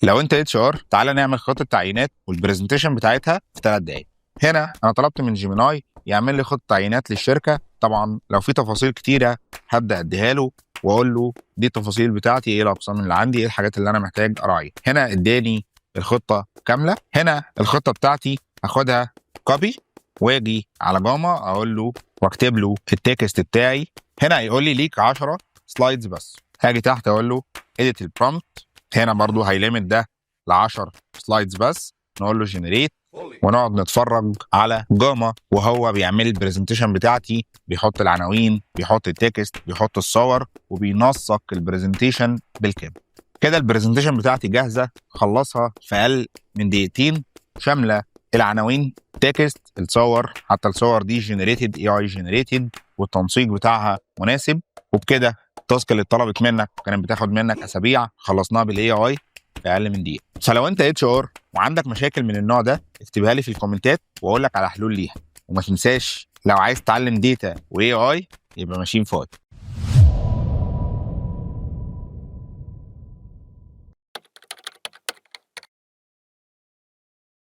لو انت اتش ار، تعالى نعمل خطه تعيينات والبرزنتيشن بتاعتها في 3 دقائق. هنا انا طلبت من جيميناي يعمل لي خطه تعيينات للشركه. طبعا لو في تفاصيل كتيره هبدا اديها له واقول له دي التفاصيل بتاعتي، ايه الاقسام اللي عندي، ايه الحاجات اللي انا محتاج اراعيها. هنا اداني الخطه كامله. هنا الخطه بتاعتي هاخدها كوبي واجي على جاما اقول له واكتب له التكست بتاعي. هنا يقول لي ليك 10 سلايدز بس. هاجي تحت اقول له edit البرومبت. هنا برضو هيليمت ده ل 10 سلايدز بس. نقول له جنريت ونقعد نتفرج على جاما وهو بيعمل البرزنتيشن بتاعتي، بيحط العناوين، بيحط التكست، بيحط الصور، وبينسق البرزنتيشن بالكامل. كده البرزنتيشن بتاعتي جاهزه، خلصها في اقل من دقيقتين، شامله العناوين، تكست، الصور، حتى الصور دي جنريتد اي جنريتد، والتنسيق بتاعها مناسب. وبكده التاسك اللي اتطلبت منك كانت بتاخد منك اسابيع خلصناها بالاي اي في اقل من دقيقه. فلو انت اتش ار وعندك مشاكل من النوع ده اكتبها لي في الكومنتات واقول لك على حلول ليها. وما تنساش لو عايز تتعلم داتا واي اي يبقى ماشين فاضي.